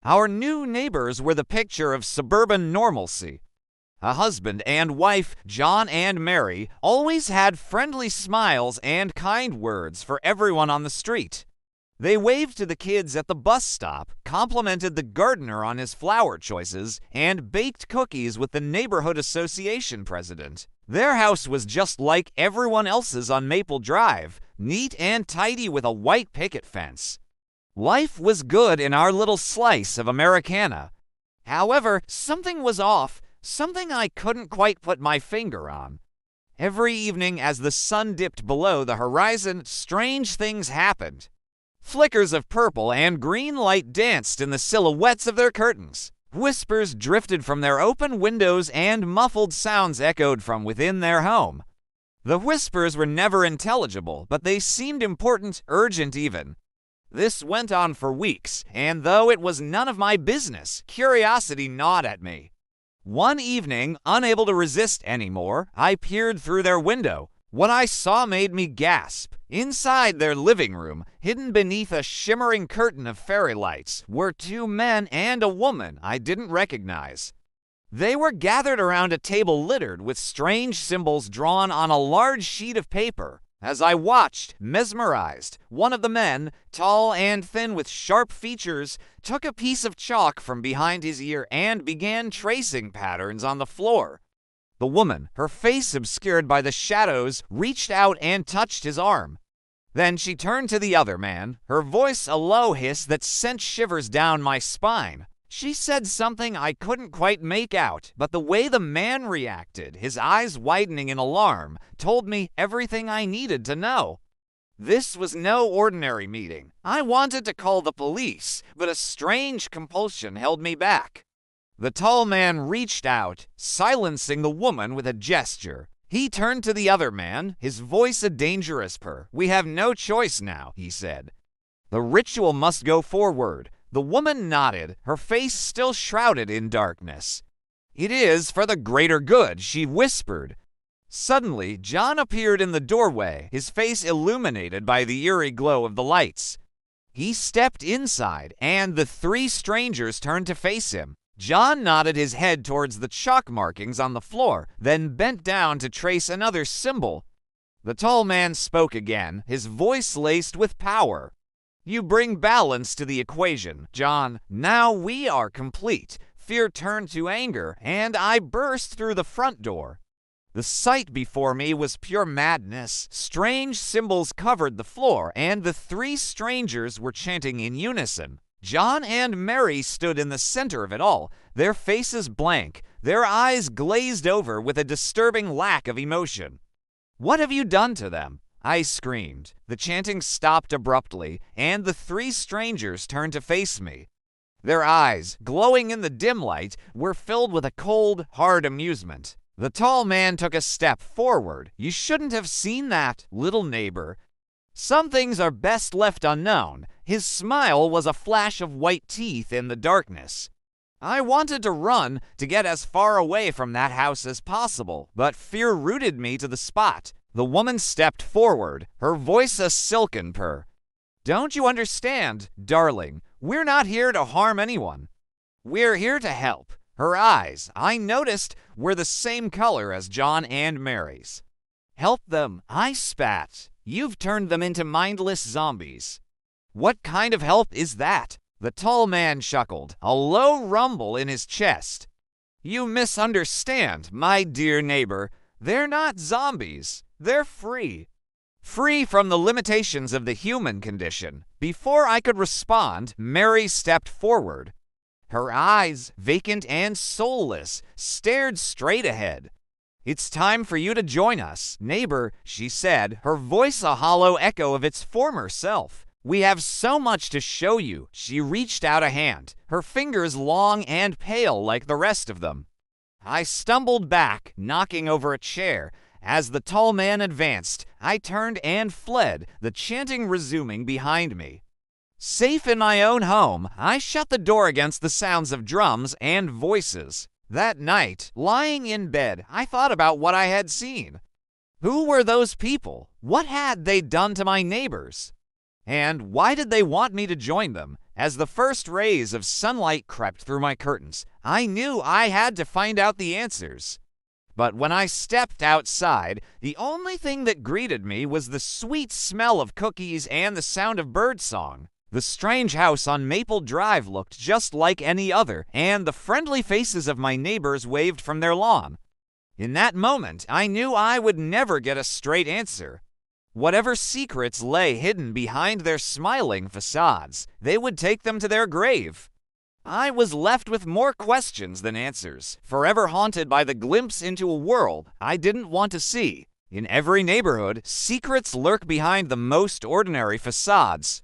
Our new neighbors were the picture of suburban normalcy. A husband and wife, John and Mary, always had friendly smiles and kind words for everyone on the street. They waved to the kids at the bus stop, complimented the gardener on his flower choices, and baked cookies with the neighborhood association president. Their house was just like everyone else's on Maple Drive, neat and tidy with a white picket fence. Life was good in our little slice of Americana. However, something was off, something I couldn't quite put my finger on. Every evening as the sun dipped below the horizon, strange things happened. Flickers of purple and green light danced in the silhouettes of their curtains. Whispers drifted from their open windows and muffled sounds echoed from within their home. The whispers were never intelligible, but they seemed important, urgent even. This went on for weeks, and though it was none of my business, curiosity gnawed at me. One evening, unable to resist anymore, I peered through their window. What I saw made me gasp. Inside their living room, hidden beneath a shimmering curtain of fairy lights, were two men and a woman I didn't recognize. They were gathered around a table littered with strange symbols drawn on a large sheet of paper. As I watched, mesmerized, one of the men, tall and thin with sharp features, took a piece of chalk from behind his ear and began tracing patterns on the floor. The woman, her face obscured by the shadows, reached out and touched his arm. Then she turned to the other man, her voice a low hiss that sent shivers down my spine. She said something I couldn't quite make out, but the way the man reacted, his eyes widening in alarm, told me everything I needed to know. This was no ordinary meeting. I wanted to call the police, but a strange compulsion held me back. The tall man reached out, silencing the woman with a gesture. He turned to the other man, his voice a dangerous purr. "We have no choice now," he said. "The ritual must go forward." The woman nodded, her face still shrouded in darkness. "It is for the greater good," she whispered. Suddenly, John appeared in the doorway, his face illuminated by the eerie glow of the lights. He stepped inside, and the three strangers turned to face him. John nodded his head towards the chalk markings on the floor, then bent down to trace another symbol. The tall man spoke again, his voice laced with power. "You bring balance to the equation, John. Now we are complete." Fear turned to anger, and I burst through the front door. The sight before me was pure madness. Strange symbols covered the floor, and the three strangers were chanting in unison. John and Mary stood in the center of it all, their faces blank, their eyes glazed over with a disturbing lack of emotion. "What have you done to them?" I screamed. The chanting stopped abruptly, and the three strangers turned to face me. Their eyes, glowing in the dim light, were filled with a cold, hard amusement. The tall man took a step forward. "You shouldn't have seen that, little neighbor. Some things are best left unknown." His smile was a flash of white teeth in the darkness. I wanted to run, to get as far away from that house as possible, but fear rooted me to the spot. The woman stepped forward, her voice a silken purr. "Don't you understand, darling? We're not here to harm anyone. We're here to help." Her eyes, I noticed, were the same color as John and Mary's. "Help them," I spat. "You've turned them into mindless zombies." "What kind of help is that?" The tall man chuckled, a low rumble in his chest. "You misunderstand, my dear neighbor. They're not zombies. They're free. Free from the limitations of the human condition." Before I could respond, Mary stepped forward. Her eyes, vacant and soulless, stared straight ahead. "It's time for you to join us, neighbor," she said, her voice a hollow echo of its former self. "We have so much to show you." She reached out a hand, her fingers long and pale like the rest of them. I stumbled back, knocking over a chair. As the tall man advanced, I turned and fled, the chanting resuming behind me. Safe in my own home, I shut the door against the sounds of drums and voices. That night, lying in bed, I thought about what I had seen. Who were those people? What had they done to my neighbors? And why did they want me to join them? As the first rays of sunlight crept through my curtains, I knew I had to find out the answers. But when I stepped outside, the only thing that greeted me was the sweet smell of cookies and the sound of birdsong. The strange house on Maple Drive looked just like any other, and the friendly faces of my neighbors waved from their lawn. In that moment, I knew I would never get a straight answer. Whatever secrets lay hidden behind their smiling facades, they would take them to their grave. I was left with more questions than answers, forever haunted by the glimpse into a world I didn't want to see. In every neighborhood, secrets lurk behind the most ordinary facades.